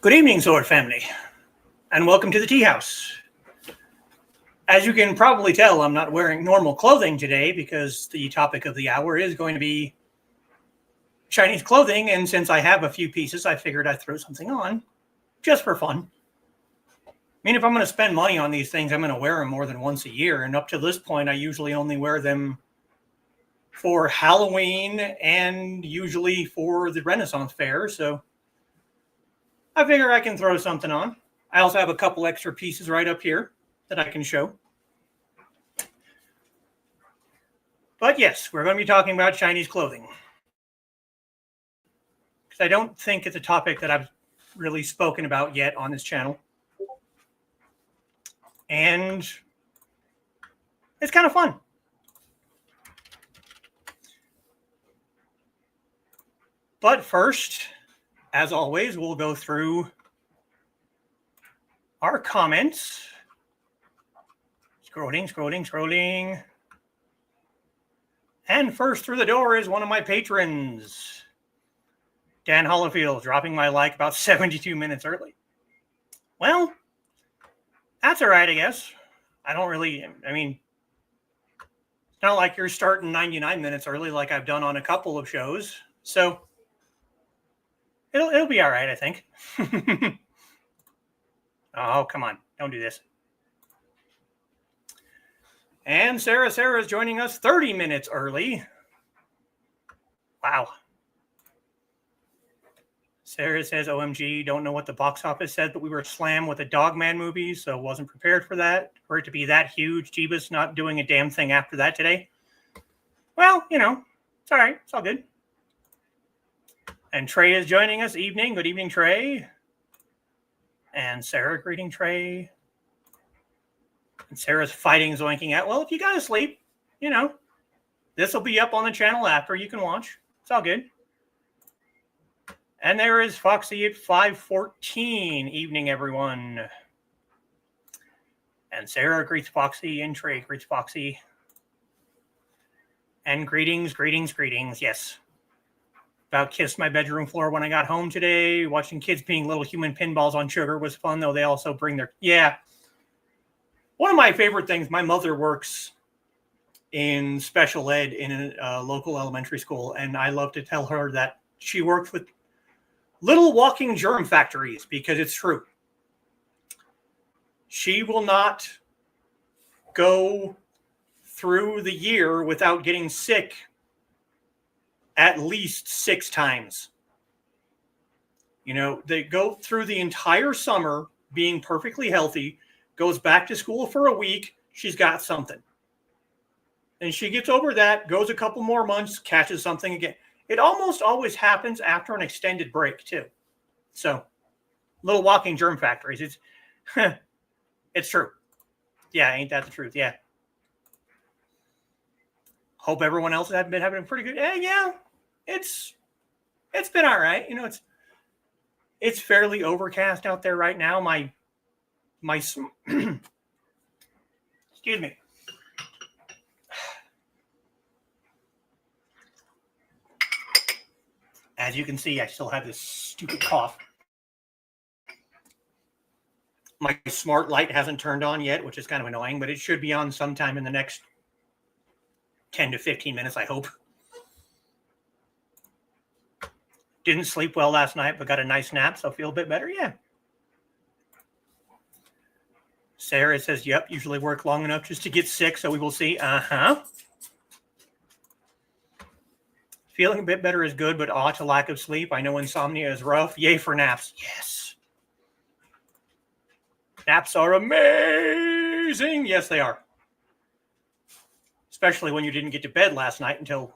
Good evening, Sword family, and welcome to the Teahouse. As you can probably tell, I'm not wearing normal clothing today because the topic of the hour is going to be Chinese clothing, and since I have a few pieces, I figured I'd throw something on just for fun. I mean, if I'm going to spend money on these things, I'm going to wear them more than once a year, and up to this point, I usually only wear them for Halloween and usually for the Renaissance Fair, so I figure I can throw something on. I also have a couple extra pieces right up here that I can show. But yes, we're going to be talking about Chinese clothing. Because I don't think it's a topic that I've really spoken about yet on this channel. And it's kind of fun. But first, as always, we'll go through our comments. Scrolling. And first through the door is one of my patrons, Dan Hollifield, dropping my like about 72 minutes early. Well, that's all right, I guess. It's not like you're starting 99 minutes early like I've done on a couple of shows. So it'll be all right, I think. Oh, come on. Don't do this. And Sarah is joining us 30 minutes early. Wow. Sarah says, OMG, don't know what the box office said, but we were slammed with a Dogman movie, so wasn't prepared for that. For it to be that huge, Jeebus not doing a damn thing after that today. Well, it's all right. It's all good. And Trey is joining us. Evening. Good evening, Trey. And Sarah greeting Trey. And Sarah's fighting zoinking out. Well, if you got to sleep, this will be up on the channel after. You can watch. It's all good. And there is Foxy at 5:14. Evening, everyone. And Sarah greets Foxy, and Trey greets Foxy. And greetings. Yes. About kissed my bedroom floor when I got home today. Watching kids being little human pinballs on sugar was fun, though they also bring their... Yeah. One of my favorite things, my mother works in special ed in a local elementary school, and I love to tell her that she works with little walking germ factories because it's true. She will not go through the year without getting sick at least 6 times. They go through the entire summer being perfectly healthy, goes back to school for a week, she's got something. And she gets over that, goes a couple more months, catches something again. It almost always happens after an extended break, too. So, little walking germ factories. It's true. Yeah, ain't that the truth? Yeah. Hope everyone else has been having a pretty good... Yeah, it's been all right. It's fairly overcast out there right now. My excuse me. As you can see, I still have this stupid cough. My smart light hasn't turned on yet, which is kind of annoying, but it should be on sometime in the next 10 to 15 minutes, I hope. Didn't sleep well last night, but got a nice nap, so feel a bit better. Yeah. Sarah says, yep, usually work long enough just to get sick, so we will see. Feeling a bit better is good, but to lack of sleep. I know insomnia is rough. Yay for naps. Yes. Naps are amazing. Yes, they are. Especially when you didn't get to bed last night until,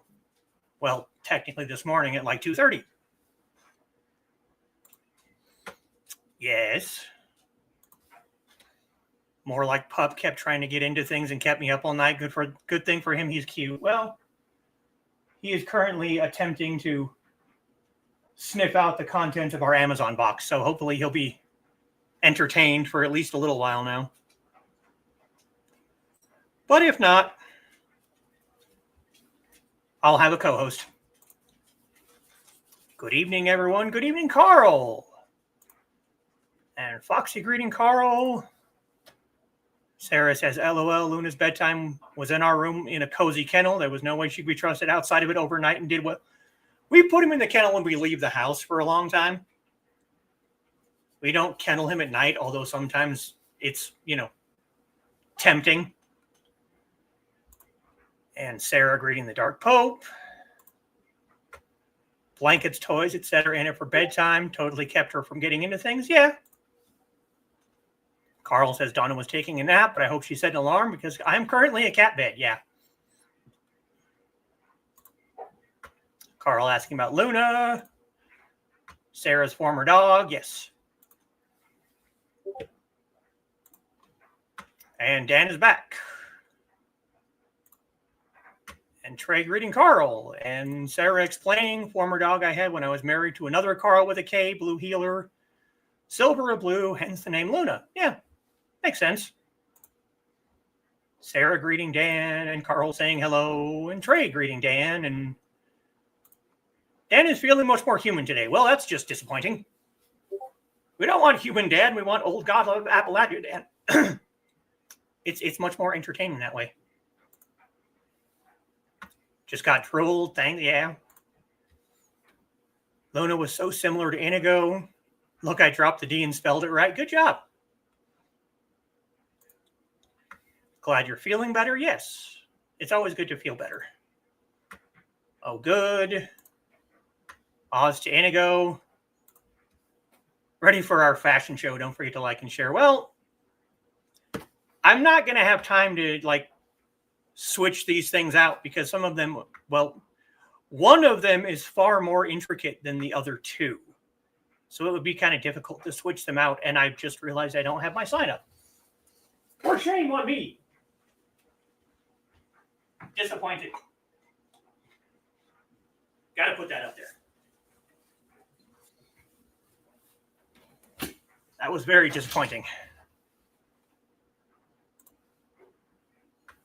well, technically this morning at like 2:30. Yes. More like Pup kept trying to get into things and kept me up all night. Good thing for him, he's cute. Well, he is currently attempting to sniff out the contents of our Amazon box, so hopefully he'll be entertained for at least a little while now. But if not, I'll have a co-host. Good evening, everyone. Good evening, Carl. And Foxy greeting Carl. Sarah says, LOL, Luna's bedtime was in our room in a cozy kennel. There was no way she could be trusted outside of it overnight and did what... We put him in the kennel when we leave the house for a long time. We don't kennel him at night, although sometimes it's, tempting. And Sarah greeting the Dark Pope. Blankets, toys, etc. in it for bedtime. Totally kept her from getting into things. Yeah. Carl says Donna was taking a nap, but I hope she set an alarm because I'm currently a cat bed. Yeah. Carl asking about Luna. Sarah's former dog. Yes. And Dan is back. And Trey greeting Carl. And Sarah explaining former dog I had when I was married to another Carl with a K, blue healer, silver or blue, hence the name Luna. Yeah, makes sense. Sarah greeting Dan and Carl saying hello and Trey greeting Dan. And Dan is feeling much more human today. Well, that's just disappointing. We don't want human Dan. We want old God of Appalachia Dan. It's much more entertaining that way. Just got trolled. Yeah. Luna was so similar to Inigo. Look, I dropped the D and spelled it right. Good job. Glad you're feeling better? Yes. It's always good to feel better. Oh, good. Oz to Inigo. Ready for our fashion show. Don't forget to like and share. Well, I'm not going to have time to, switch these things out because some of them, one of them is far more intricate than the other two. So it would be kind of difficult to switch them out. And I just realized I don't have my sign up. For shame on me. Disappointed. Got to put that up there. That was very disappointing.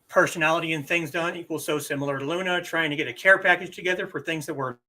Personality and things done equals so similar to Luna, trying to get a care package together for things that were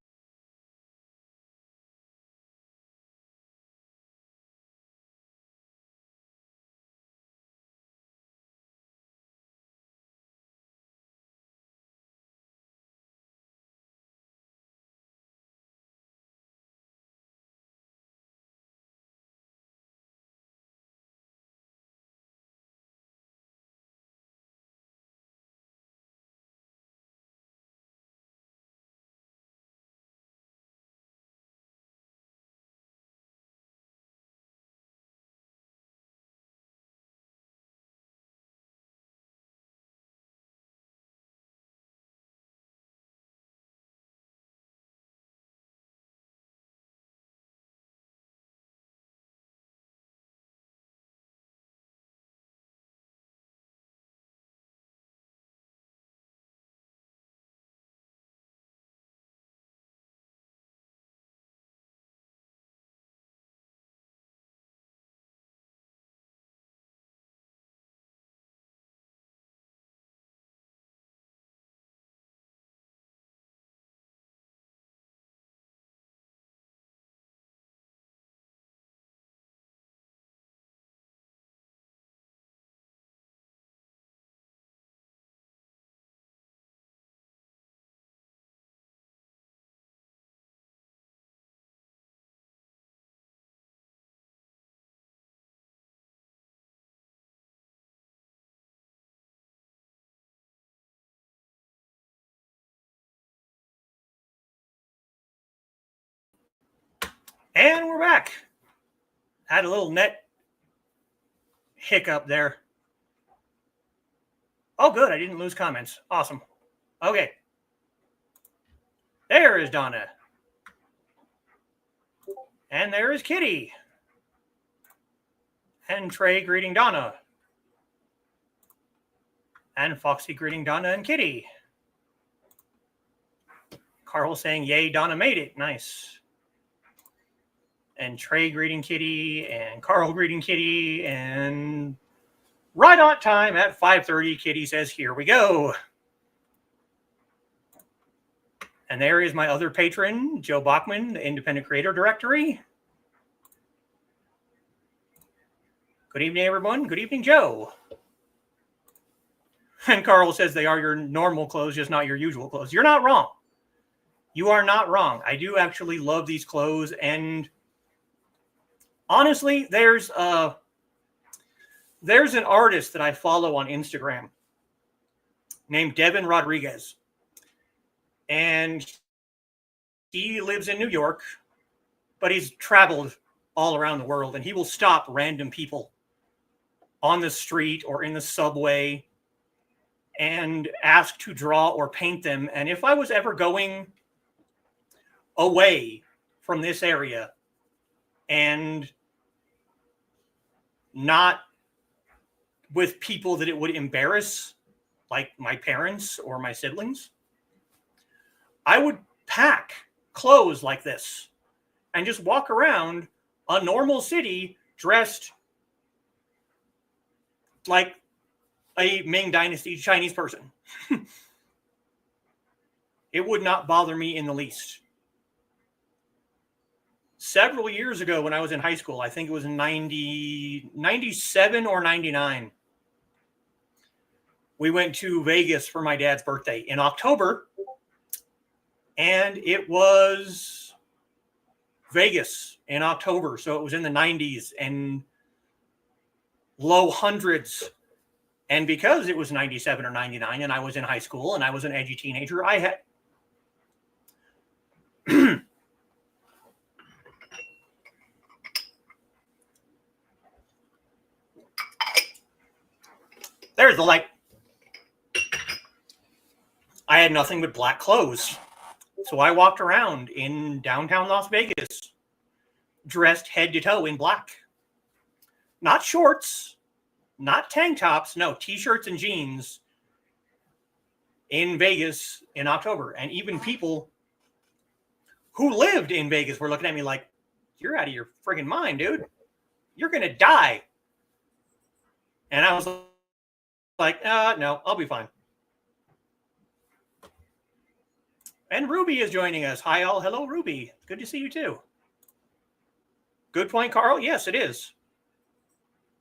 And we're back. Had a little net hiccup there. Oh, good. I didn't lose comments. Awesome. Okay. There is Donna. And there is Kitty. And Trey greeting Donna. And Foxy greeting Donna and Kitty. Carl saying, yay, Donna made it. Nice. And Trey greeting Kitty, and Carl greeting Kitty, and right on time at 5:30, Kitty says, here we go. And there is my other patron, Joe Bachman, the Independent Creator Directory. Good evening, everyone. Good evening, Joe. And Carl says they are your normal clothes, just not your usual clothes. You're not wrong. You are not wrong. I do actually love these clothes. And honestly, there's an artist that I follow on Instagram named Devin Rodriguez. And he lives in New York, but he's traveled all around the world. And he will stop random people on the street or in the subway and ask to draw or paint them. And if I was ever going away from this area and not with people that it would embarrass, like my parents or my siblings, I would pack clothes like this and just walk around a normal city dressed like a Ming Dynasty Chinese person. It would not bother me in the least. Several years ago when I was in high school, I think it was 97 or 99, we went to Vegas for my dad's birthday in October, and it was Vegas in October, so it was in the 90s and low hundreds. And because it was 97 or 99 and I was in high school and I was an edgy teenager, I had there's the light. I had nothing but black clothes. So I walked around in downtown Las Vegas, dressed head to toe in black. Not shorts, not tank tops, no, t-shirts and jeans in Vegas in October. And even people who lived in Vegas were looking at me like, you're out of your friggin' mind, dude. You're going to die. And I was like, no, I'll be fine. And Ruby is joining us. Hi, all. Hello, Ruby. Good to see you, too. Good point, Carl. Yes, it is.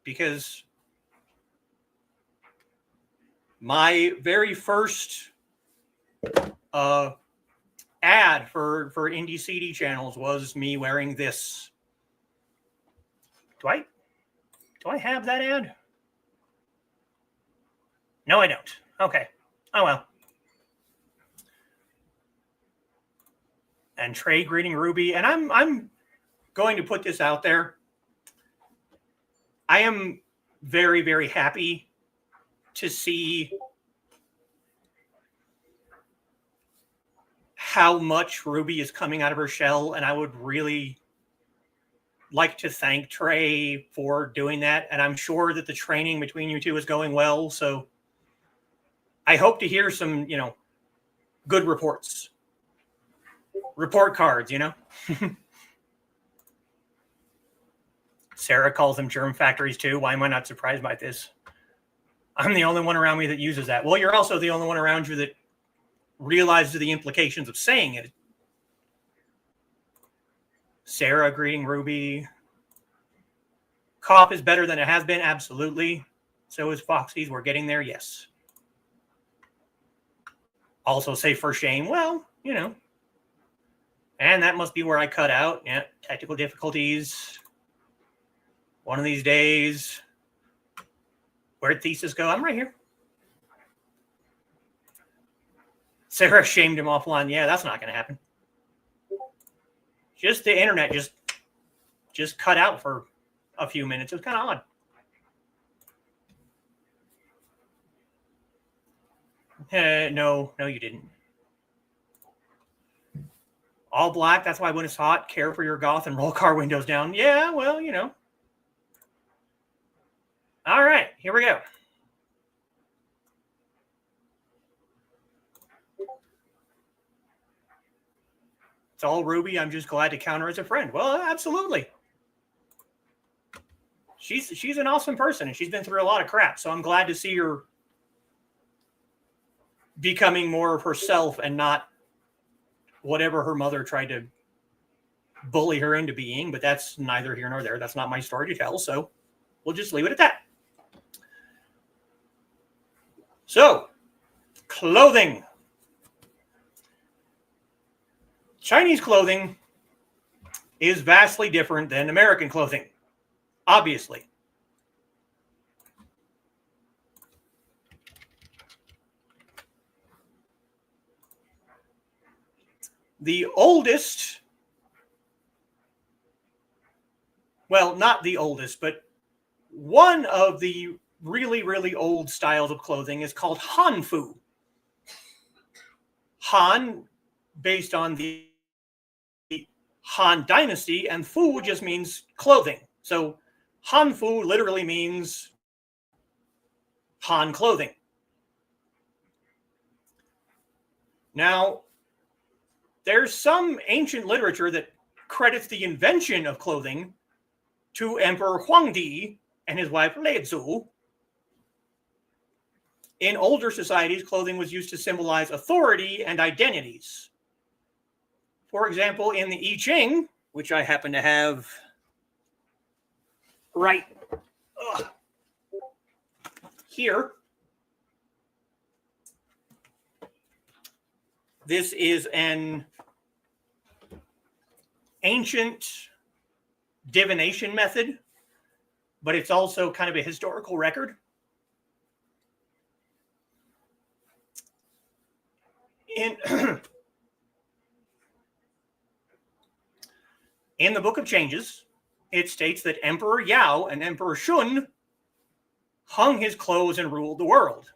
Because my very first ad for indie CD channels was me wearing this. Do I have that ad? No, I don't. Okay. Oh, well. And Trey greeting Ruby. And I'm going to put this out there. I am very, very happy to see how much Ruby is coming out of her shell. And I would really like to thank Trey for doing that. And I'm sure that the training between you two is going well. So I hope to hear some, good reports. Report cards, Sarah calls them germ factories too. Why am I not surprised by this? I'm the only one around me that uses that. Well, you're also the only one around you that realizes the implications of saying it. Sarah greeting Ruby. Cough is better than it has been. Absolutely. So is Foxy's. We're getting there. Yes. Also say for shame. Well, and that must be where I cut out. Yeah. Technical difficulties. One of these days. Where'd Thesis go? I'm right here. Sarah shamed him offline. Yeah, that's not going to happen. Just the internet just cut out for a few minutes. It was kind of odd. No, you didn't. All black. That's why when it's hot, care for your goth and roll car windows down. Yeah, well, All right, here we go. It's all Ruby. I'm just glad to count her as a friend. Well, absolutely. She's an awesome person, and she's been through a lot of crap. So I'm glad to see her becoming more of herself and not whatever her mother tried to bully her into being. But that's neither here nor there. That's not my story to tell. So we'll just leave it at that. So, clothing. Chinese clothing is vastly different than American clothing, obviously. The oldest, well, not the oldest, but one of the really, really old styles of clothing is called Hànfú. Han, based on the Han dynasty, and Fu just means clothing. So Hànfú literally means Han clothing. Now, there's some ancient literature that credits the invention of clothing to Emperor Huangdi and his wife Lezu. In older societies, clothing was used to symbolize authority and identities. For example, in the I Ching, which I happen to have right here, this is an ancient divination method, but it's also kind of a historical record. In the Book of Changes, it states that Emperor Yao and Emperor Shun hung his clothes and ruled the world.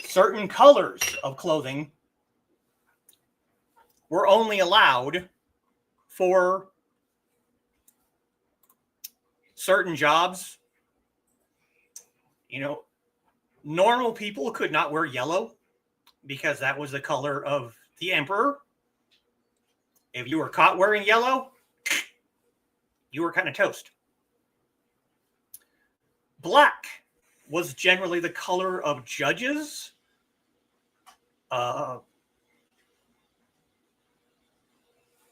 Certain colors of clothing were only allowed for certain jobs. You know, normal people could not wear yellow because that was the color of the emperor. If you were caught wearing yellow, you were kind of toast. Black was generally the color of judges,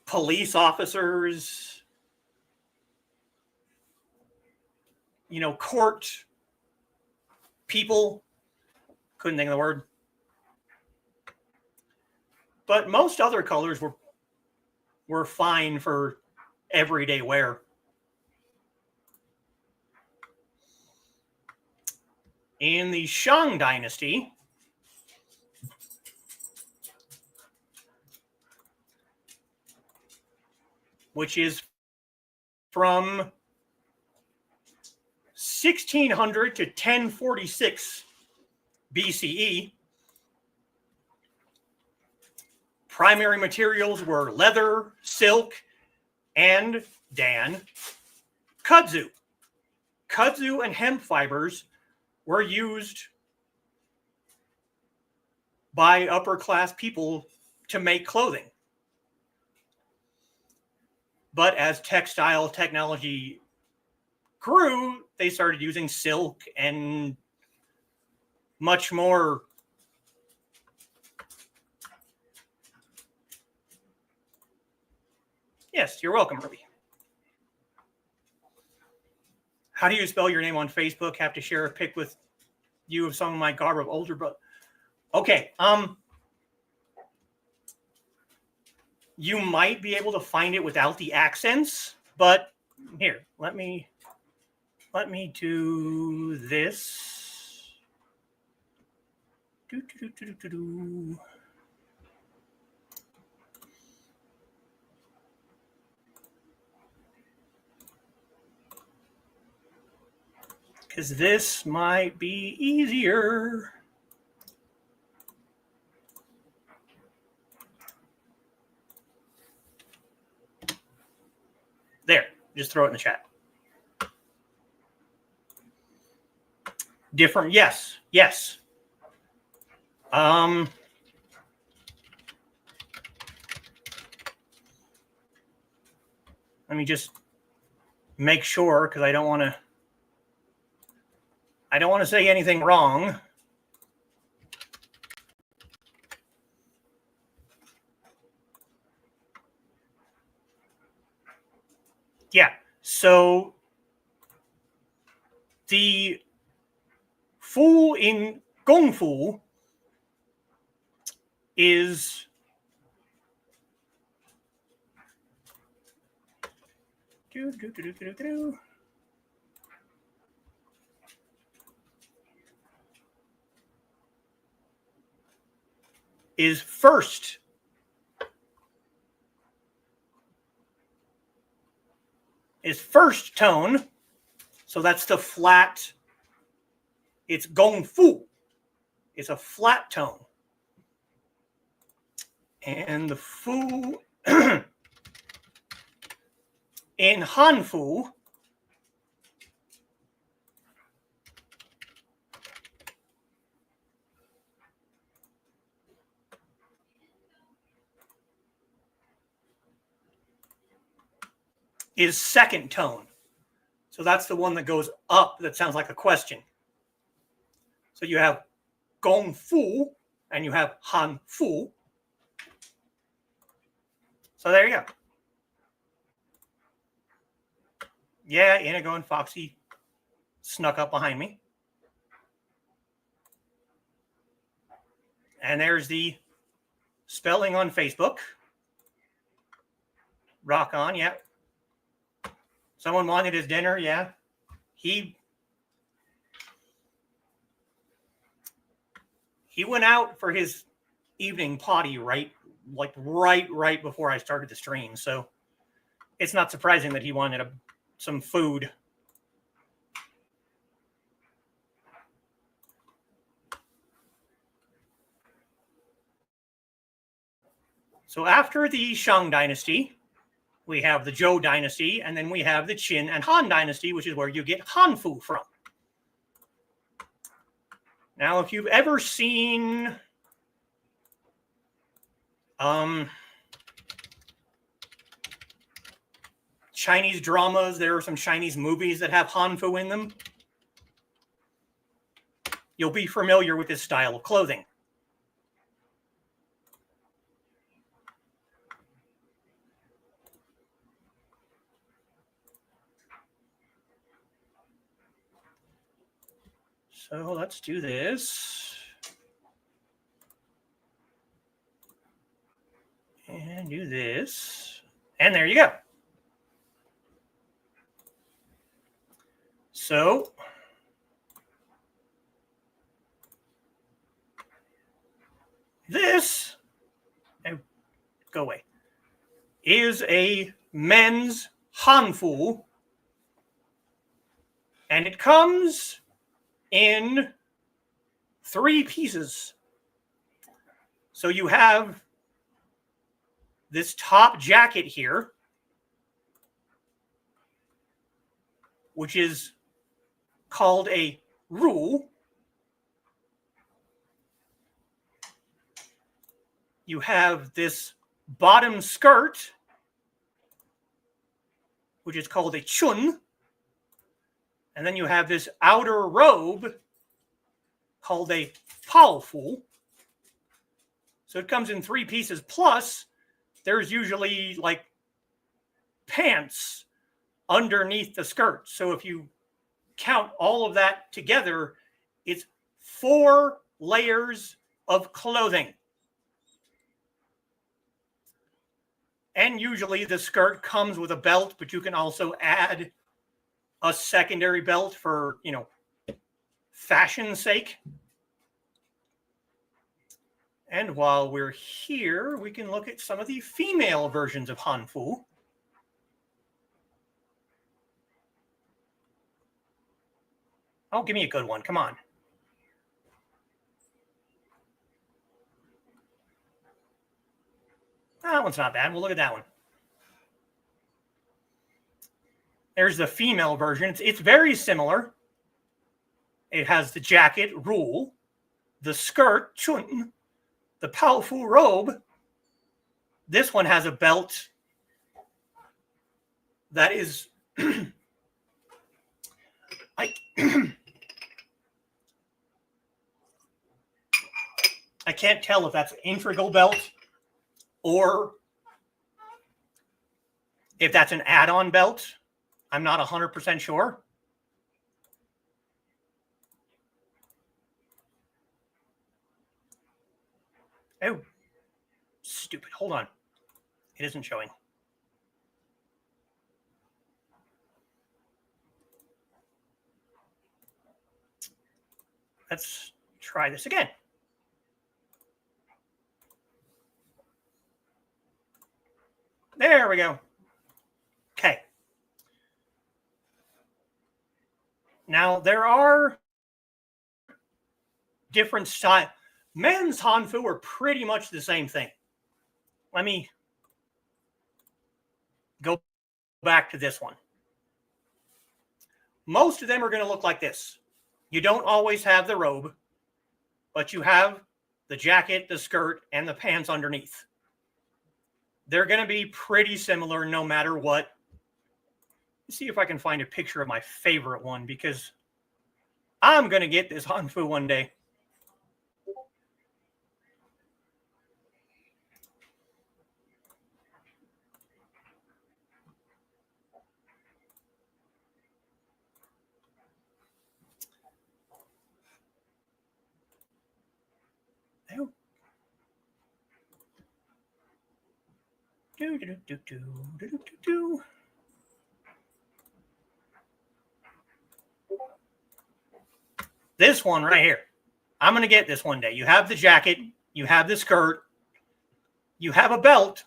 police officers, you know, court people. Couldn't think of the word. But most other colors were fine for everyday wear. In the Shang dynasty, which is from 1600 to 1046 BCE, primary materials were leather, silk, and kudzu. Kudzu and hemp fibers were used by upper class people to make clothing. But as textile technology grew, they started using silk and much more Yes, you're welcome, Ruby. How do you spell your name on Facebook? Have to share a pic with you of some of my garb of older brother. Okay, you might be able to find it without the accents, but here, let me do this. Because this might be easier. There, just throw it in the chat. Different, yes. Let me just make sure, because I don't want to say anything wrong. Yeah. So the Fu in Gongfu is first. Is first tone. So that's the flat. It's Gongfu. It's a flat tone. And the Fu in Hànfú is second tone. So that's the one that goes up that sounds like a question. So you have Gongfu and you have Hànfú. So there you go. Yeah, Inigo and Foxy snuck up behind me. And there's the spelling on Facebook. Rock on, yeah. Someone wanted his dinner, yeah. He went out for his evening potty right before I started the stream. So it's not surprising that he wanted some food. So after the Shang dynasty, we have the Zhou dynasty, and then we have the Qin and Han dynasty, which is where you get Hànfú from. Now, if you've ever seen Chinese dramas, there are some Chinese movies that have Hànfú in them. You'll be familiar with this style of clothing. So let's do this. And do this. And there you go. So this, go away, is a men's Hànfú. And it comes in 3 pieces. So you have this top jacket here, which is called a ru. You have this bottom skirt, which is called a chun. And then you have this outer robe called a paofu. So it comes in 3 pieces. Plus, there's usually like pants underneath the skirt. So if you count all of that together, it's 4 layers of clothing. And usually the skirt comes with a belt, but you can also add a secondary belt for, fashion's sake. And while we're here, we can look at some of the female versions of Hànfú. Oh, give me a good one. Come on. That one's not bad. We'll look at that one. There's the female version. It's very similar. It has the jacket, ru, the skirt, chun, the paofu robe. This one has a belt that is I can't tell if that's an integral belt or if that's an add-on belt. I'm not 100% sure. Oh, stupid. Hold on. It isn't showing. Let's try this again. There we go. Okay. Now, there are different styles. Men's Hànfú are pretty much the same thing. Let me go back to this one. Most of them are going to look like this. You don't always have the robe, but you have the jacket, the skirt, and the pants underneath. They're going to be pretty similar no matter what. Let's see if I can find a picture of my favorite one, because I'm going to get this Hànfú one day. This one right here. I'm going to get this one day. You have the jacket. You have the skirt. You have a belt.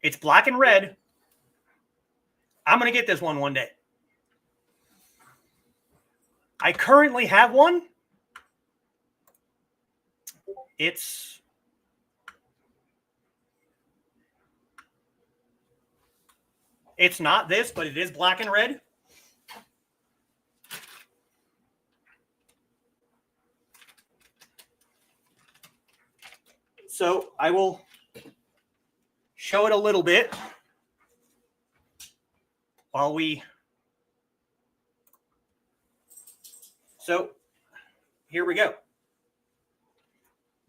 It's black and red. I'm going to get this one day. I currently have one. It's not this, but it is black and red. So I will show it a little bit while we... So here we go.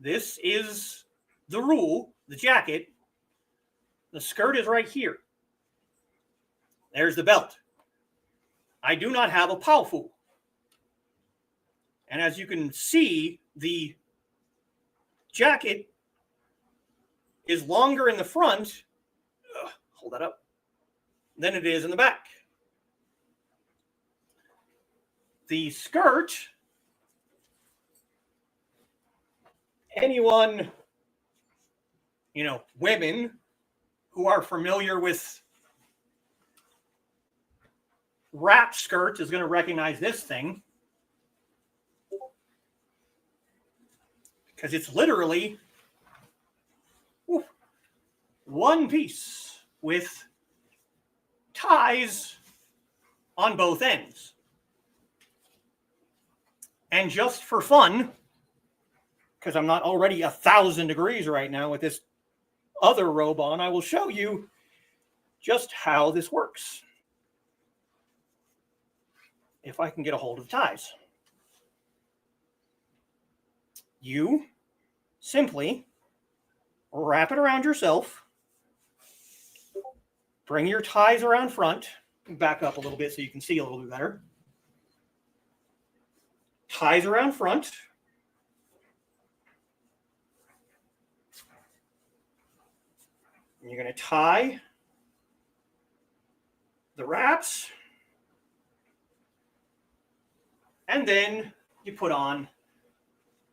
This is the rule, the jacket. The skirt is right here. There's the belt. I do not have a Teahouse. And as you can see, the jacket is longer in the front, hold that up, than it is in the back. The skirt, anyone, women who are familiar with wrap skirts is going to recognize this thing, because it's literally one piece with ties on both ends. And just for fun, because I'm not already 1,000 degrees right now with this other robe on, I will show you just how this works. If I can get a hold of the ties. You simply wrap it around yourself. Bring your ties around front. Back up a little bit so you can see a little bit better. Ties around front. And you're going to tie the wraps. And then you put on,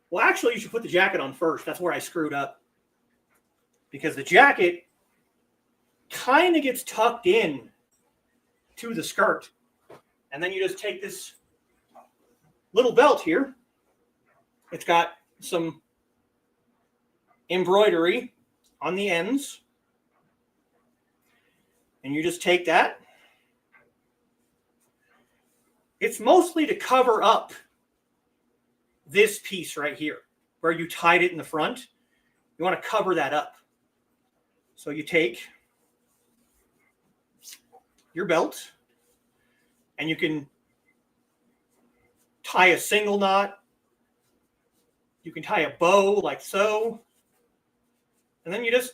well, actually, you should put the jacket on first. That's where I screwed up. Because the jacket kind of gets tucked in to the skirt. And then you just take this little belt here. It's got some embroidery on the ends. And you just take that. It's mostly to cover up this piece right here, where you tied it in the front. You want to cover that up. So you take your belt, and you can tie a single knot. You can tie a bow like so. And then you just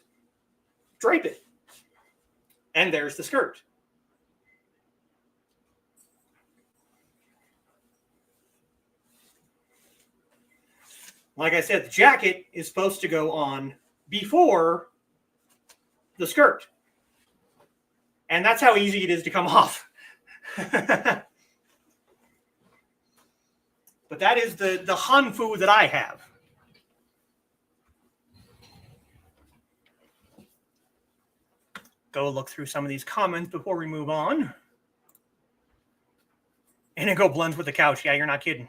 drape it. And there's the skirt. Like I said, the jacket is supposed to go on before the skirt. And that's how easy it is to come off. But that is the Hànfú that I have. Go look through some of these comments before we move on. Inigo blends with the couch. Yeah, you're not kidding.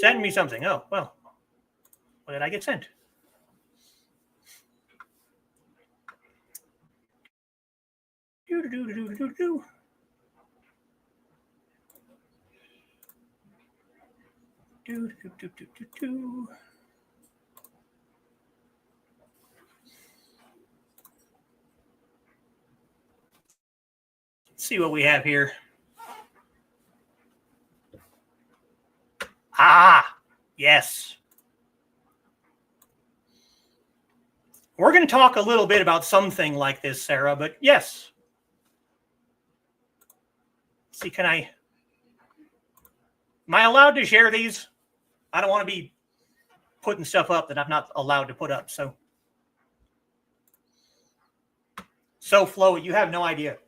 Send me something. Oh, well. What did I get sent? Do. Let's see what we have here. Ah, yes. We're going to talk a little bit about something like this, Sarah, but yes. Let's see, am I allowed to share these? I don't want to be putting stuff up that I'm not allowed to put up. So Flo, you have no idea.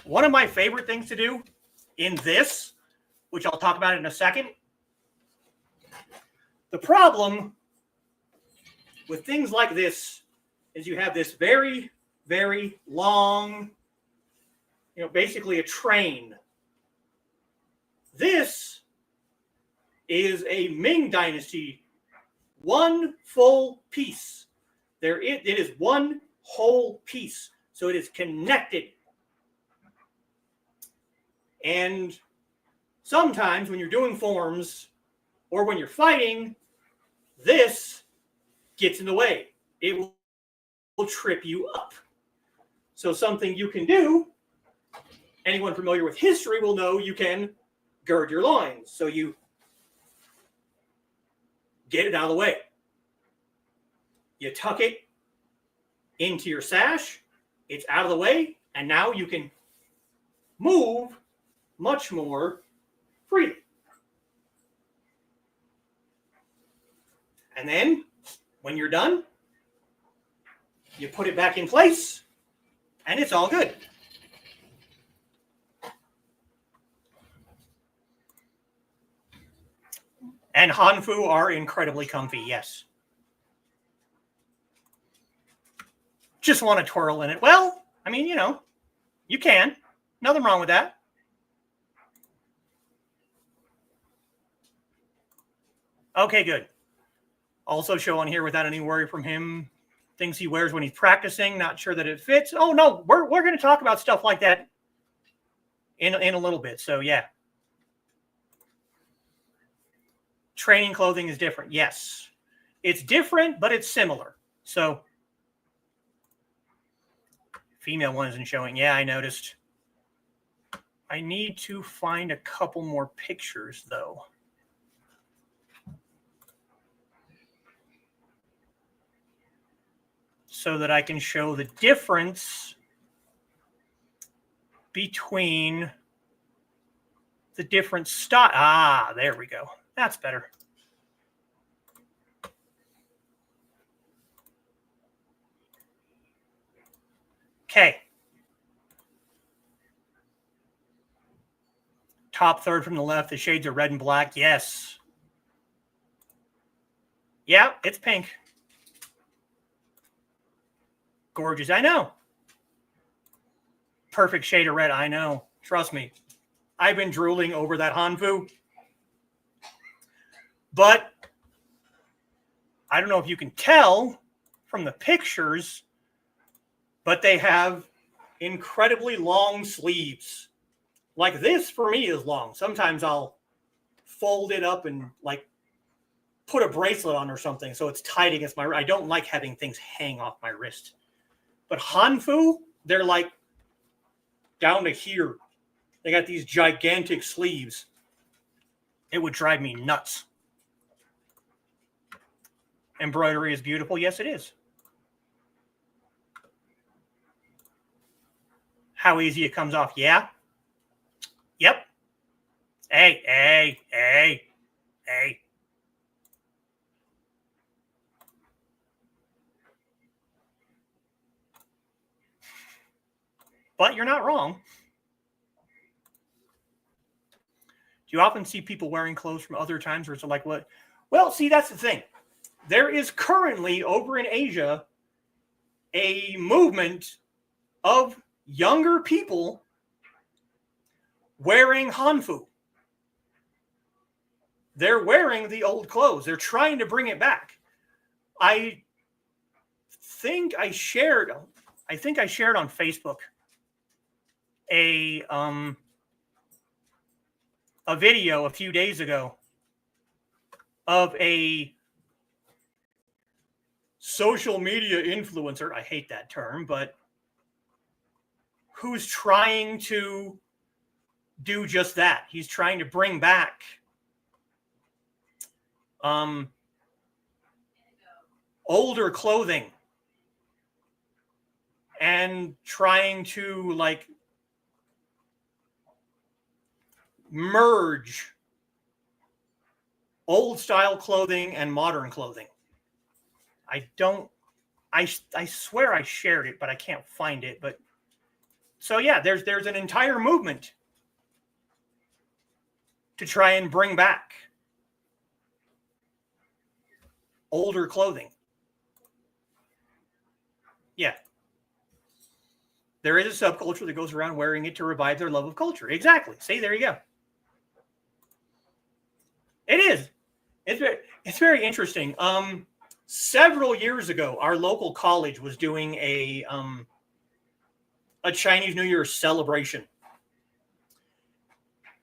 One of my favorite things to do in this, which I'll talk about in a second, the problem with things like this is you have this very, very long, basically a train. This is a Ming Dynasty, one full piece. It is one whole piece. So it is connected. And sometimes when you're doing forms or when you're fighting, this gets in the way. It will trip you up. So something you can do, anyone familiar with history will know you can gird your loins. So you get it out of the way. You tuck it into your sash. It's out of the way. And now you can move much more freely. And then when you're done, you put it back in place and it's all good. And Hànfú are incredibly comfy, yes. Just want to twirl in it. Well, I mean, you can. Nothing wrong with that. Okay, good. Also show on here without any worry from him. Things he wears when he's practicing, not sure that it fits. Oh, no, we're going to talk about stuff like that in a little bit. So, yeah. Training clothing is different. Yes. It's different, but it's similar. So, female one isn't showing. Yeah, I noticed. I need to find a couple more pictures, though. So that I can show the difference between the different styles. Ah, there we go. That's better. Okay. Top third from the left, the shades are red and black. Yes. Yeah, it's pink. Gorgeous. I know. Perfect shade of red. I know. Trust me. I've been drooling over that Hànfú. But I don't know if you can tell from the pictures, but they have incredibly long sleeves. Like this for me is long. Sometimes I'll fold it up and put a bracelet on or something so it's tight against my wrist. I don't like having things hang off my wrist. But Hànfú, they're down to here. They got these gigantic sleeves. It would drive me nuts. Embroidery is beautiful. Yes, it is. How easy it comes off. Yeah. Yep. Hey. But you're not wrong. Do you often see people wearing clothes from other times, or is it like what? Well, see, that's the thing. There is currently over in Asia a movement of younger people wearing Hànfú. They're wearing the old clothes. They're trying to bring it back. I think I shared on Facebook a video a few days ago of a social media influencer. I hate that term, but who's trying to do just that. He's trying to bring back older clothing and trying to like merge old style clothing and modern clothing. I swear I shared it, but I can't find it. But so yeah, there's an entire movement to try and bring back older clothing. Yeah. There is a subculture that goes around wearing it to revive their love of culture. Exactly. See, there you go. It is. It's very interesting. Several years ago, our local college was doing a Chinese New Year celebration.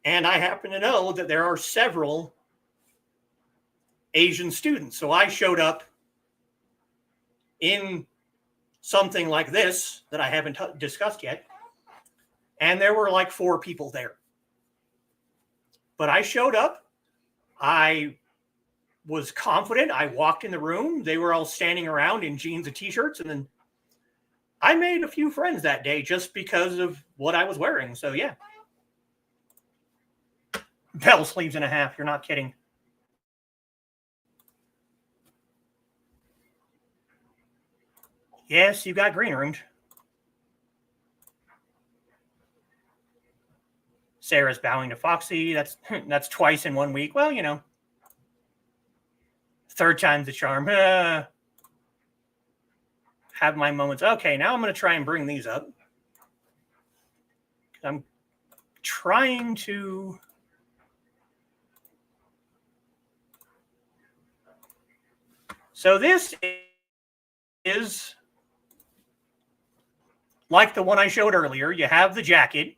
And I happen to know that there are several Asian students. So I showed up in something like this that I haven't discussed yet. And there were like 4 people there. But I showed up. I was confident. I walked in the room. They were all standing around in jeans and t-shirts. And then I made a few friends that day just because of what I was wearing. So yeah. Bell sleeves and a half. You're not kidding. Yes, you got green roomed. Sarah's bowing to Foxy. That's twice in 1 week. Well, you know, 3rd time's the charm. Have my moments. Okay, now I'm going to try and bring these up. I'm trying to... So this is like the one I showed earlier. You have the jacket.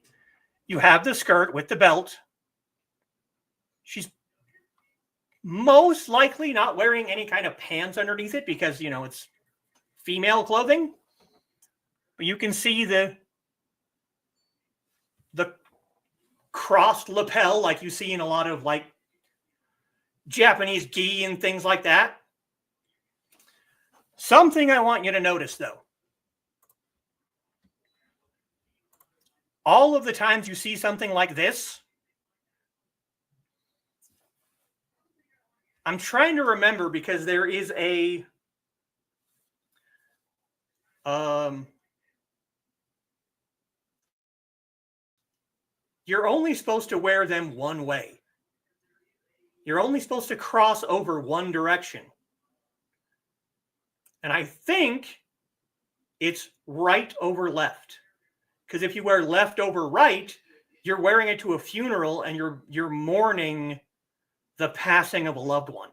You have the skirt with the belt. She's most likely not wearing any kind of pants underneath it because, you know, it's female clothing. But you can see the crossed lapel like you see in a lot of like Japanese gi and things like that. Something I want you to notice, though. All of the times you see something like this, I'm trying to remember because there is a you're only supposed to wear them one way. You're only supposed to cross over one direction. And I think it's right over left. Because if you wear left over right, you're wearing it to a funeral and you're mourning the passing of a loved one.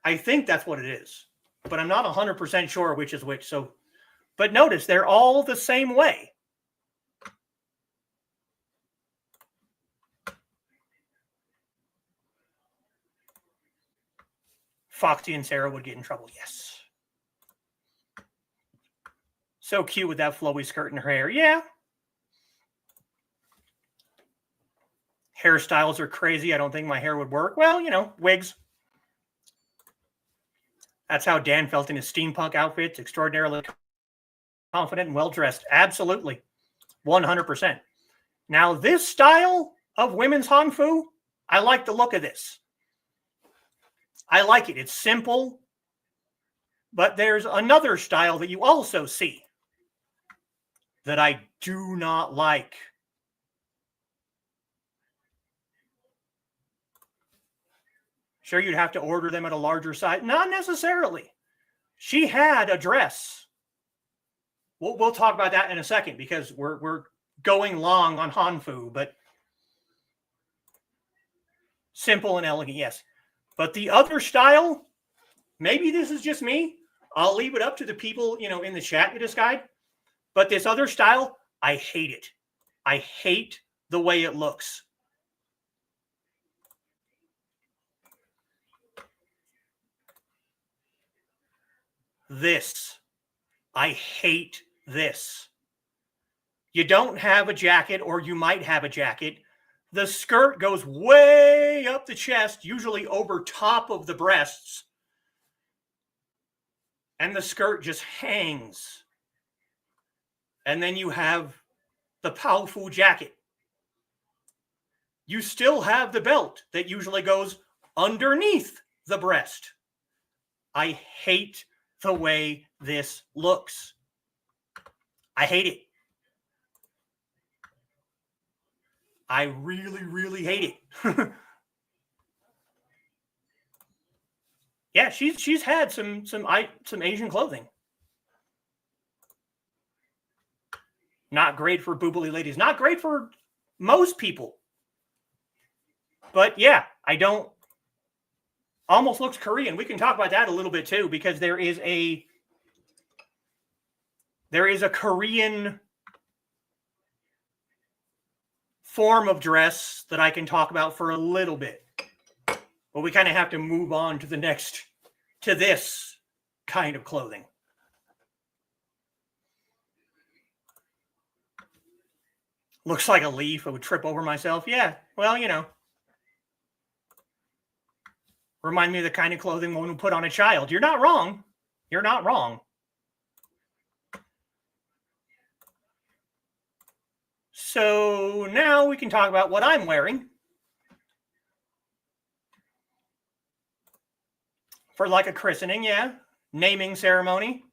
I think that's what it is. But I'm not 100% sure which is which. So, but notice they're all the same way. Foxy and Sarah would get in trouble. Yes. So cute with that flowy skirt in her hair. Yeah. Hairstyles are crazy. I don't think my hair would work. Well, you know, wigs. That's how Dan felt in his steampunk outfits. Extraordinarily confident and well-dressed. Absolutely. 100%. Now, this style of women's Hànfú, I like the look of this. I like it. It's simple, But there's another style that you also see that I do not like. Sure, you'd have to order them at a larger size. Not necessarily. She had a dress. We'll talk about that in a second because we're going long on Hànfú, but simple and elegant, yes. But the other style, maybe this is just me. I'll leave it up to the people, in the chat to decide. But this other style, I hate it. I hate the way it looks. This. I hate this. You don't have a jacket, or you might have a jacket. The skirt goes way up the chest, usually over top of the breasts. And the skirt just hangs. And then you have the Hànfú jacket. You still have the belt that usually goes underneath the breast. I hate the way this looks. I hate it. I really, really hate it. Yeah, she's had some Asian clothing. Not great for boobily ladies. Not great for most people. But yeah, I don't. Almost looks Korean. We can talk about that a little bit too, because there is a Korean form of dress that I can talk about for a little bit. But we kind of have to move on to this kind of clothing. Looks like a leaf. I would trip over myself. Yeah, well, remind me of the kind of clothing one would put on a child. You're not wrong. You're not wrong. So now we can talk about what I'm wearing. For like a christening, yeah. Naming ceremony.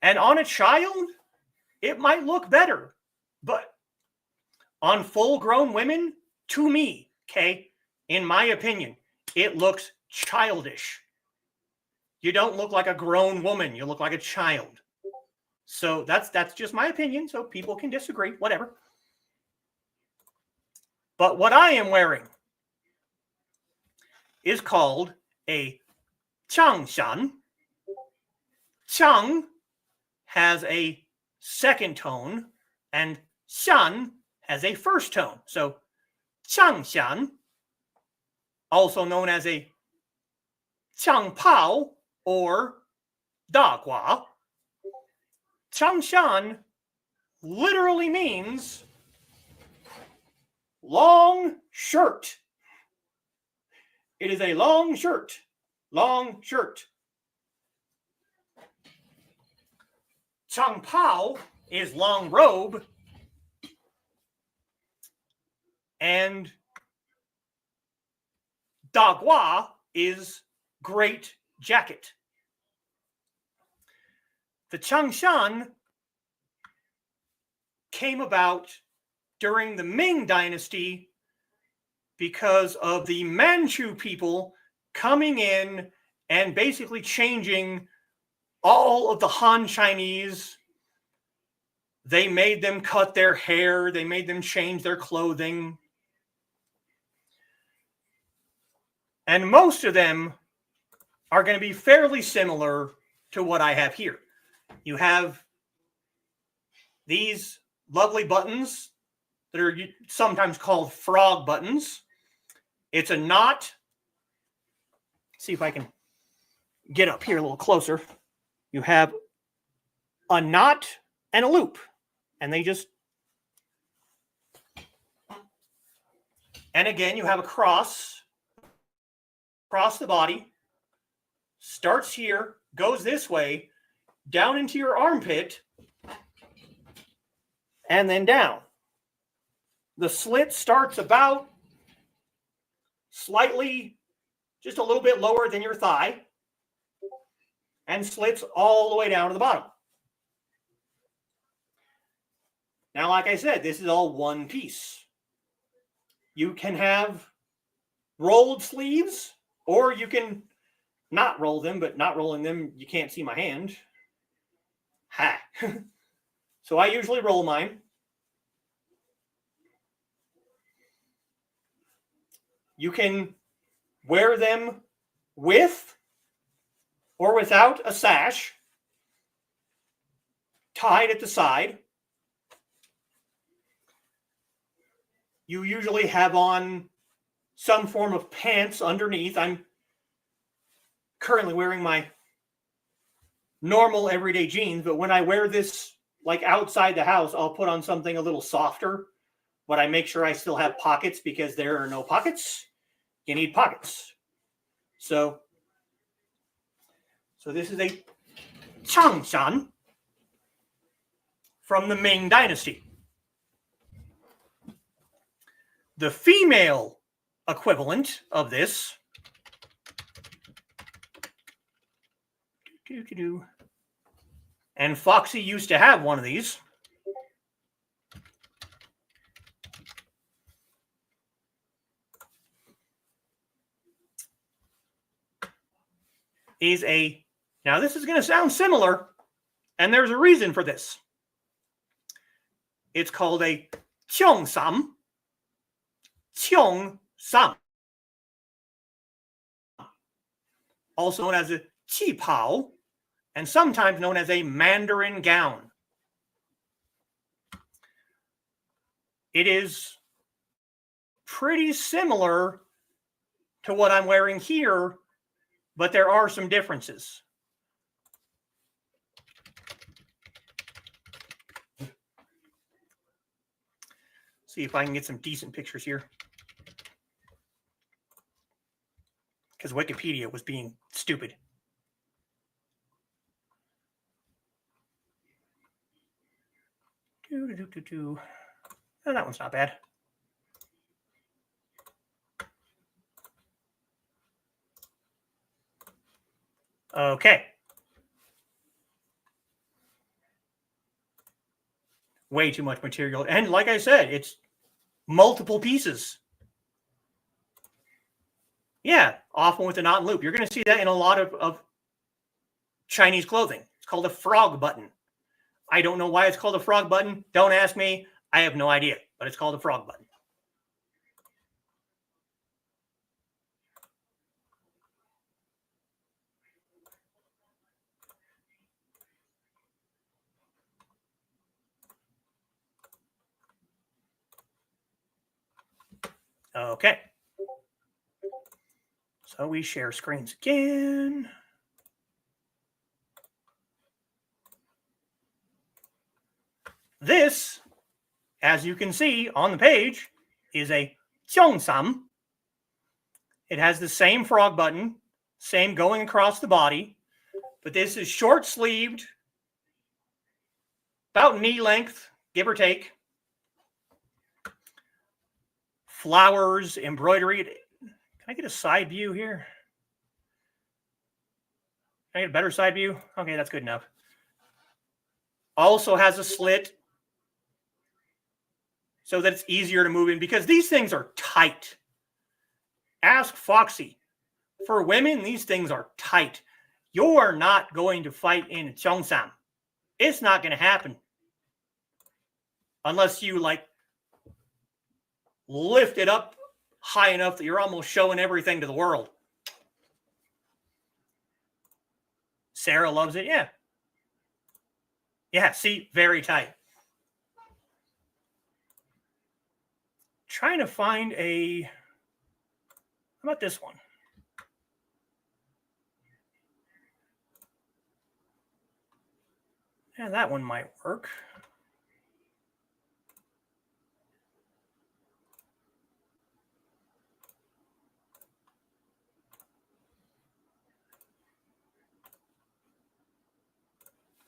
And on a child, it might look better. But on full-grown women, to me, okay, in my opinion, it looks childish. You don't look like a grown woman. You look like a child. So that's just my opinion. So people can disagree, whatever. But what I am wearing is called a Chángshān. Chang has a second tone, and Shan has a first tone. So Chángshān, also known as a Changpao or Dagua. Chángshān literally means long shirt. It is a long shirt. Long shirt. Changpao is long robe. And Dagua is great jacket. The Chángshān came about during the Ming Dynasty because of the Manchu people coming in and basically changing all of the Han Chinese. They made them cut their hair. They made them change their clothing. And most of them are going to be fairly similar to what I have here. You have these lovely buttons that are sometimes called frog buttons. It's a knot. See if I can get up here a little closer. You have a knot and a loop. And they just... And again, you have a cross across the body. Starts here, goes this way, down into your armpit, and then down. The slit starts about slightly, just a little bit lower than your thigh. and slits all the way down to the bottom. Now, like I said, this is all one piece. You can have rolled sleeves, or you can not roll them, but not rolling them, you can't see my hand. Ha! So I usually roll mine. You can wear them with or without a sash, tied at the side. You usually have on some form of pants underneath. I'm currently wearing my normal everyday jeans, but when I wear this like outside the house, I'll put on something a little softer, but I make sure I still have pockets because there are no pockets. You need pockets. So this is a Chángshān from the Ming Dynasty. The female equivalent of this and Foxy used to have one of these. Is a, now this is going to sound similar, and there's a reason for this. It's called a Chángshān. Chángshān. Also known as a Teahouse, and sometimes known as a Mandarin gown. It is pretty similar to what I'm wearing here, but there are some differences. See if I can get some decent pictures here, because Wikipedia was being stupid. Oh, that one's not bad. Okay. Way too much material. And like I said, it's multiple pieces. Yeah, often with a knot and loop. You're going to see that in a lot of Chinese clothing. It's called a frog button. I don't know why it's called a frog button. Don't ask me. I have no idea, but it's called a frog button. Okay. So we share screens again. This, as you can see on the page, is a Chángshān. It has the same frog button, same going across the body, but this is short-sleeved, about knee length, give or take. Flowers, embroidery. Can I get a side view here? Can I get a better side view? Okay, that's good enough. Also has a slit so that it's easier to move in, because these things are tight. Ask Foxy. For women, these things are tight. You're not going to fight in Chángshān. It's not going to happen. Unless you, like, lift it up high enough that you're almost showing everything to the world. Sarah loves it. Yeah. Yeah, see, very tight. Trying to find a, how about this one? Yeah, that one might work.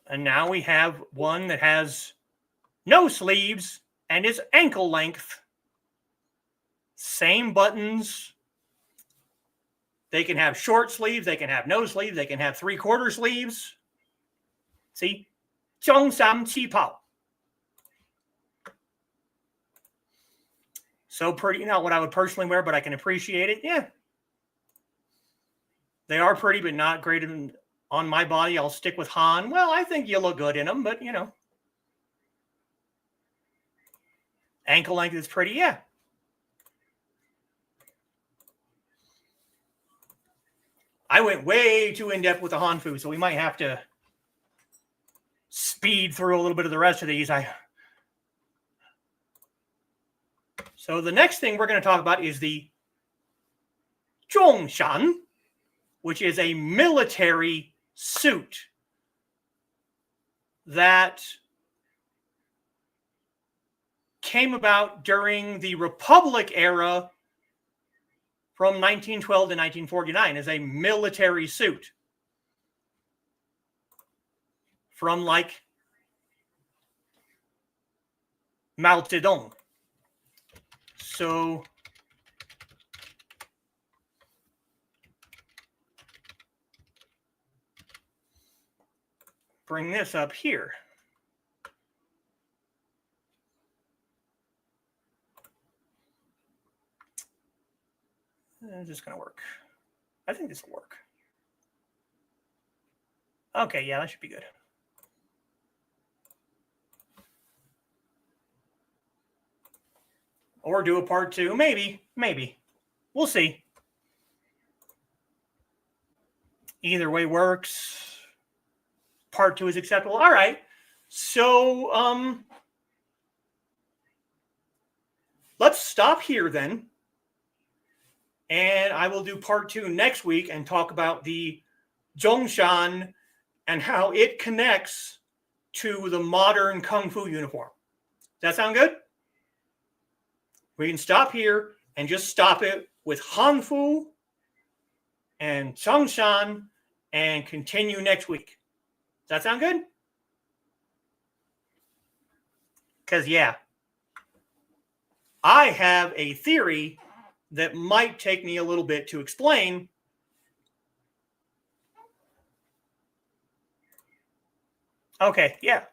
And now we have one that has no sleeves and is ankle length. Same buttons. They can have short sleeves. They can have no sleeves. They can have 3/4 sleeves. See? Chángshān qipao. So pretty, not what I would personally wear, but I can appreciate it. Yeah. They are pretty, but not great on my body. I'll stick with Han. Well, I think you look good in them, but, you know. Ankle length is pretty, yeah. I went way too in-depth with the Hànfú, so we might have to speed through a little bit of the rest of these. So the next thing we're going to talk about is the Zhōngshān, which is a military suit that came about during the Republic era from 1912 to 1949 as a military suit from like Mao Zedong. So bring this up here. It's just going to work. I think this will work. Okay, yeah, that should be good. Or do a part 2. Maybe. We'll see. Either way works. Part 2 is acceptable. All right. So, let's stop here then. And I will do part 2 next week and talk about the Zhōngshān and how it connects to the modern Kung Fu uniform. Does that sound good? We can stop here and just stop it with Hànfú and Chángshān and continue next week. Does that sound good? Because, yeah, I have a theory that might take me a little bit to explain. Okay, yeah.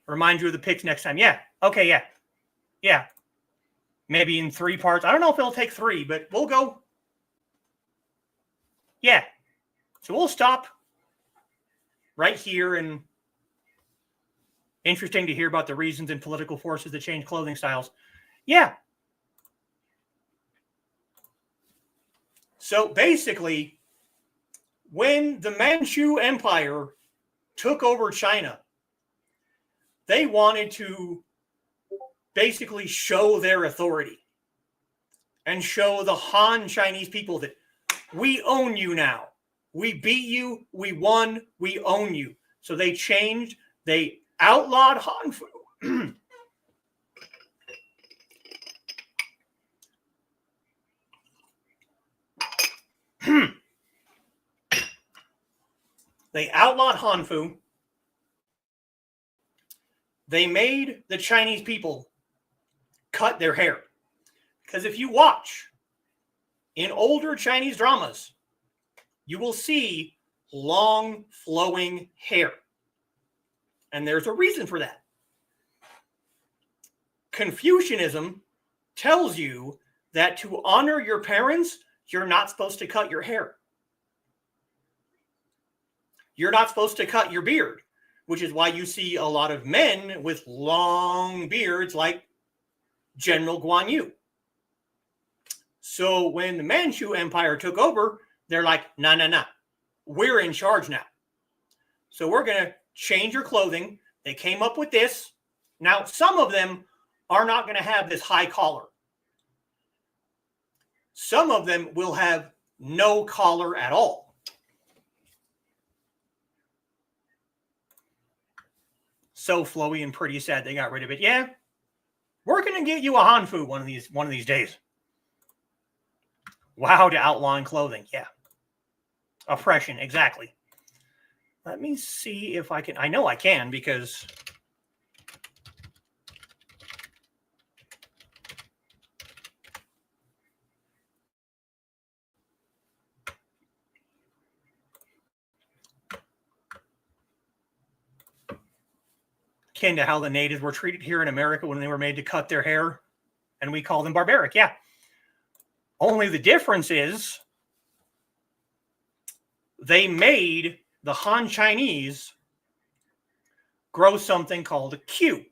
Remind you of the picks next time. Yeah. Okay, yeah. Yeah. Maybe in 3 parts. I don't know if it'll take 3, but we'll go. Yeah. So we'll stop right here. And interesting to hear about the reasons and political forces that change clothing styles. Yeah. So basically, when the Manchu Empire took over China, they wanted to basically show their authority and show the Han Chinese people that we own you now. We beat you, we won, we own you. So they changed, they outlawed Hànfú. They outlawed Hànfú. They made the Chinese people cut their hair. Because if you watch in older Chinese dramas, you will see long flowing hair. And there's a reason for that. Confucianism tells you that to honor your parents, you're not supposed to cut your hair. You're not supposed to cut your beard, which is why you see a lot of men with long beards like General Guan Yu. So when the Manchu Empire took over, they're like, nah. We're in charge now. So we're going to change your clothing. They came up with this. Now, some of them are not going to have this high collar. Some of them will have no collar at all. So flowy and pretty, sad they got rid of it. Yeah, we're going to get you a Hànfú one of these days. Wow, to outlawing clothing. Yeah. Oppression, exactly. Let me see if I can. I know I can because akin to how the natives were treated here in America when they were made to cut their hair, and we call them barbaric. Yeah. Only the difference is they made the Han Chinese grow something called a queue.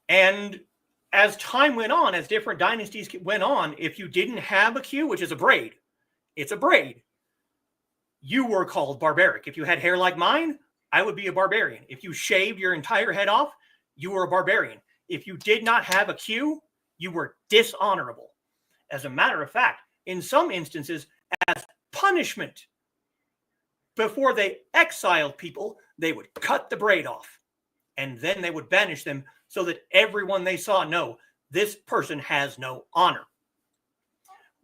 And as time went on, as different dynasties went on, if you didn't have a queue, which is a braid, it's a braid, you were called barbaric. If you had hair like mine, I would be a barbarian. If you shaved your entire head off, you were a barbarian. If you did not have a queue, you were dishonorable. As a matter of fact, in some instances, as punishment, before they exiled people, they would cut the braid off, and then they would banish them so that everyone they saw know this person has no honor.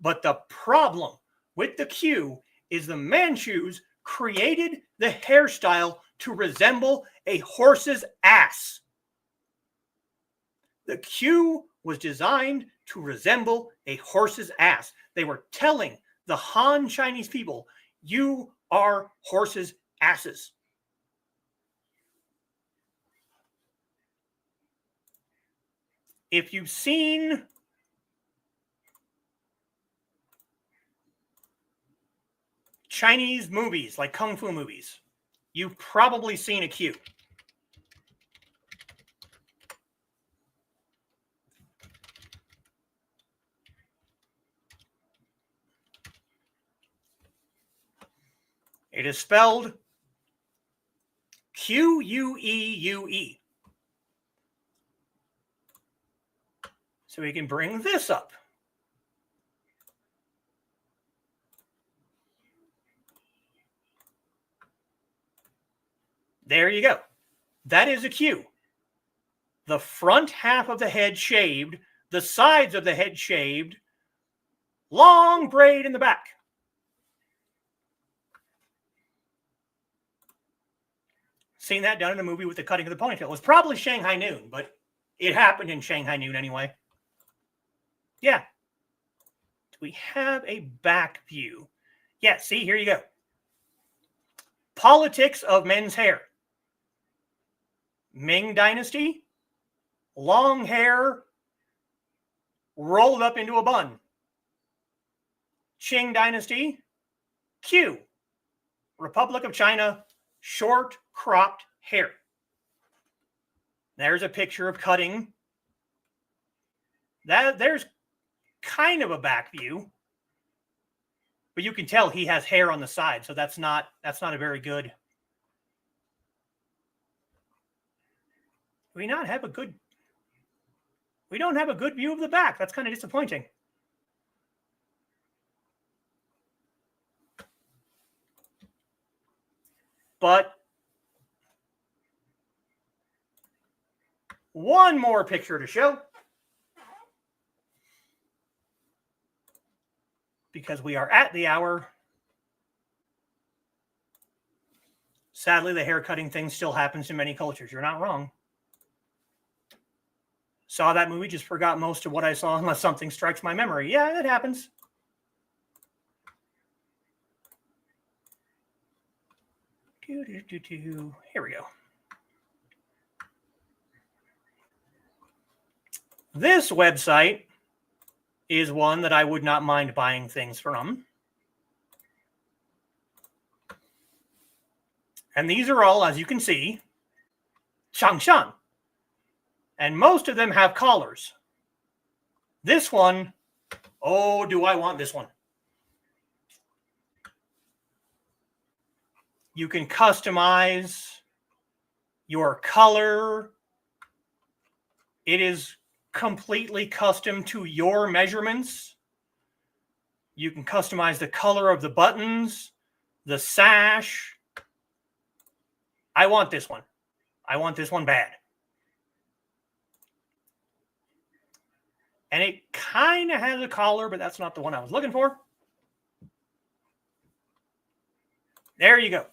But the problem with the queue is the Manchus created the hairstyle to resemble a horse's ass. The queue was designed to resemble a horse's ass. They were telling the Han Chinese people, you are horses' asses. If you've seen Chinese movies, like Kung Fu movies, you've probably seen a queue. It is spelled Q-U-E-U-E. So we can bring this up. There you go. That is a queue. The front half of the head shaved, the sides of the head shaved, long braid in the back. Seen that done in a movie with the cutting of the ponytail. It was probably Shanghai Noon, but it happened in Shanghai Noon anyway. Yeah. Do we have a back view? Yeah, see, here you go. Politics of men's hair. Ming Dynasty, long hair rolled up into a bun. Qing Dynasty, Q. Republic of China, short cropped hair. There's a picture of cutting. There's kind of a back view, but you can tell he has hair on the side, so that's not a very good. We don't have a good view of the back. That's kind of disappointing. But one more picture to show, because we are at the hour. Sadly, the hair cutting thing still happens in many cultures. You're not wrong. Saw that movie, just forgot most of what I saw unless something strikes my memory. Yeah, that happens. Here we go. This website is one that I would not mind buying things from. And these are all, as you can see, Chángshān. And most of them have collars. This one, oh, do I want this one. You can customize your color. It is completely custom to your measurements. You can customize the color of the buttons, the sash. I want this one. I want this one bad. And it kind of has a collar, but that's not the one I was looking for. There you go.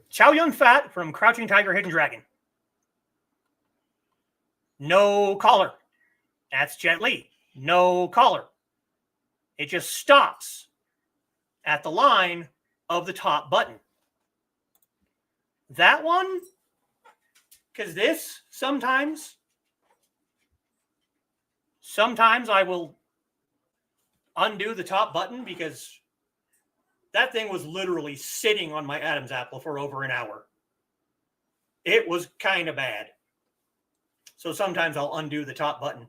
Chow Yun Fat from Crouching Tiger, Hidden Dragon. No collar. That's Jet Li. No collar. It just stops at the line of the top button. That one, because this sometimes I will undo the top button because that thing was literally sitting on my Adam's apple for over an hour. It was kind of bad. So sometimes I'll undo the top button.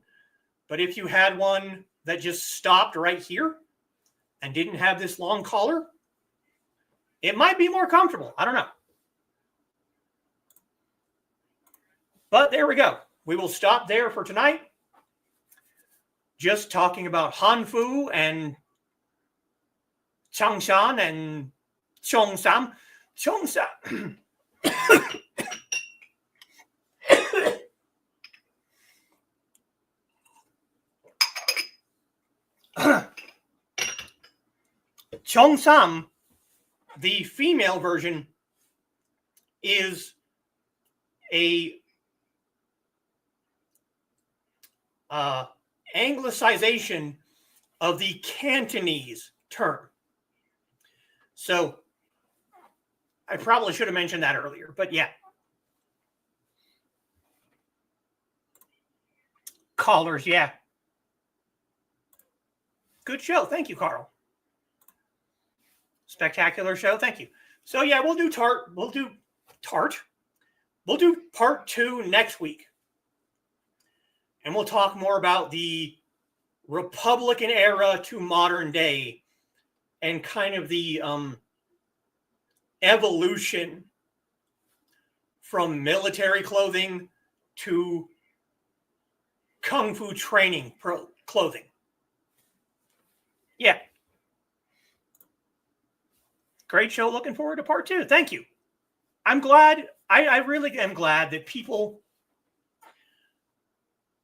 But if you had one that just stopped right here and didn't have this long collar, it might be more comfortable. I don't know. But there we go. We will stop there for tonight. Just talking about Hànfú and Chángshān and Zhōngshān. Chángshān, the female version, is a anglicization of the Cantonese term. So I probably should have mentioned that earlier, but yeah. Collars, yeah. Good show. Thank you, Carl. Spectacular show. Thank you. So yeah, we'll do part 2 next week. And we'll talk more about the Republican era to modern day and kind of the evolution from military clothing to Kung Fu training clothing. Yeah. Great show. Looking forward to part 2. Thank you. I'm glad. I really am glad that people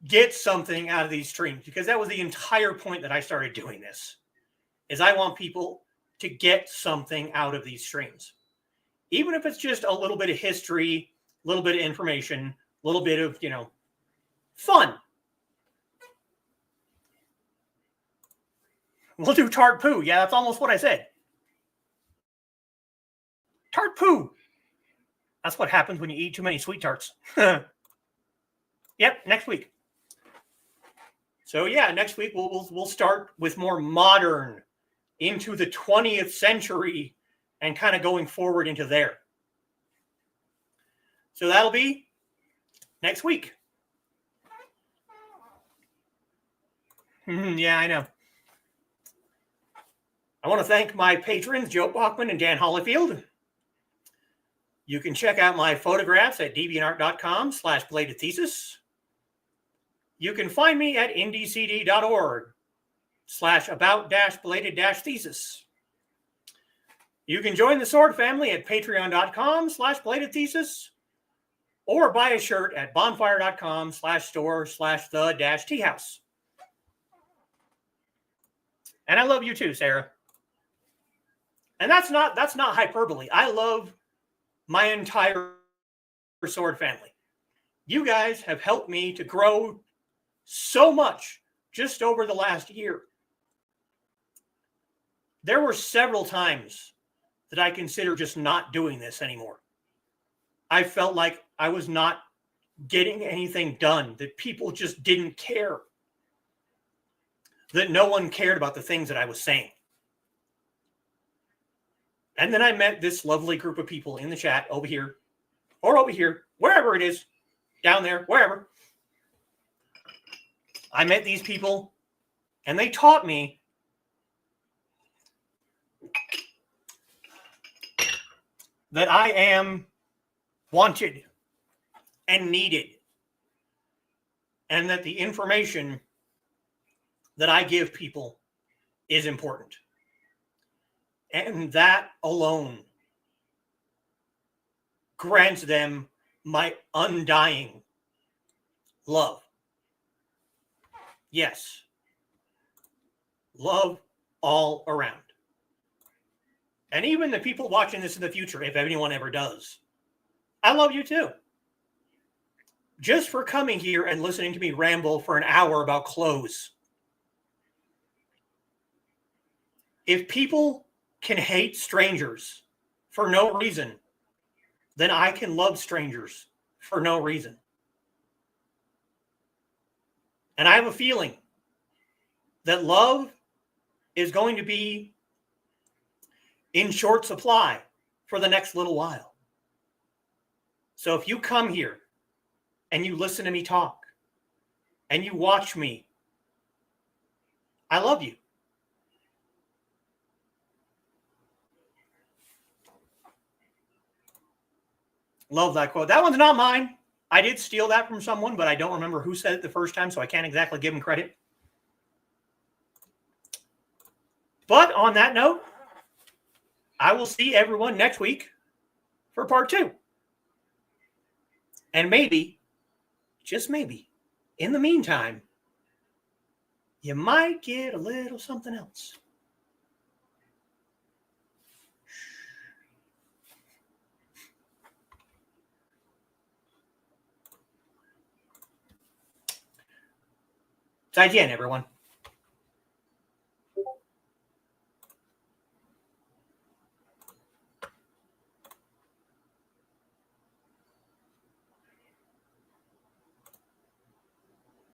get something out of these streams, because that was the entire point that I started doing this, is I want people to get something out of these streams. Even if it's just a little bit of history, a little bit of information, a little bit of, fun. We'll do tart poo. Yeah, that's almost what I said. Tart poo. That's what happens when you eat too many sweet tarts. Yep, next week. So yeah, next week we'll start with more modern, into the 20th century, and kind of going forward into there. So that'll be next week. Yeah, I know. I want to thank my patrons, Joe Bachman and Dan Hollifield. You can check out my photographs at deviantart.com/bladedthesis. You can find me at indiecd.org/about-bladed-thesis. You can join the Sword family at patreon.com/bladedthesis, or buy a shirt at bonfire.com/store/the-teahouse. And I love you too, Sarah. And that's not hyperbole. I love my entire Sword family. You guys have helped me to grow so much just over the last year. There were several times that I considered just not doing this anymore. I felt like I was not getting anything done, that people just didn't care, that no one cared about the things that I was saying. And then I met this lovely group of people in the chat over here, or over here, wherever it is, down there, wherever. I met these people, and they taught me that I am wanted and needed, and that the information that I give people is important. And that alone grants them my undying love. Yes. Love all around. And even the people watching this in the future, if anyone ever does, I love you too. Just for coming here and listening to me ramble for an hour about clothes. If people can hate strangers for no reason, then I can love strangers for no reason. And I have a feeling that love is going to be in short supply for the next little while. So if you come here and you listen to me talk and you watch me, I love you. Love that quote. That one's not mine. I did steal that from someone, but I don't remember who said it the first time, so I can't exactly give him credit. But on that note, I will see everyone next week for part 2. And maybe, just maybe, in the meantime, you might get a little something else. Zaijian, everyone.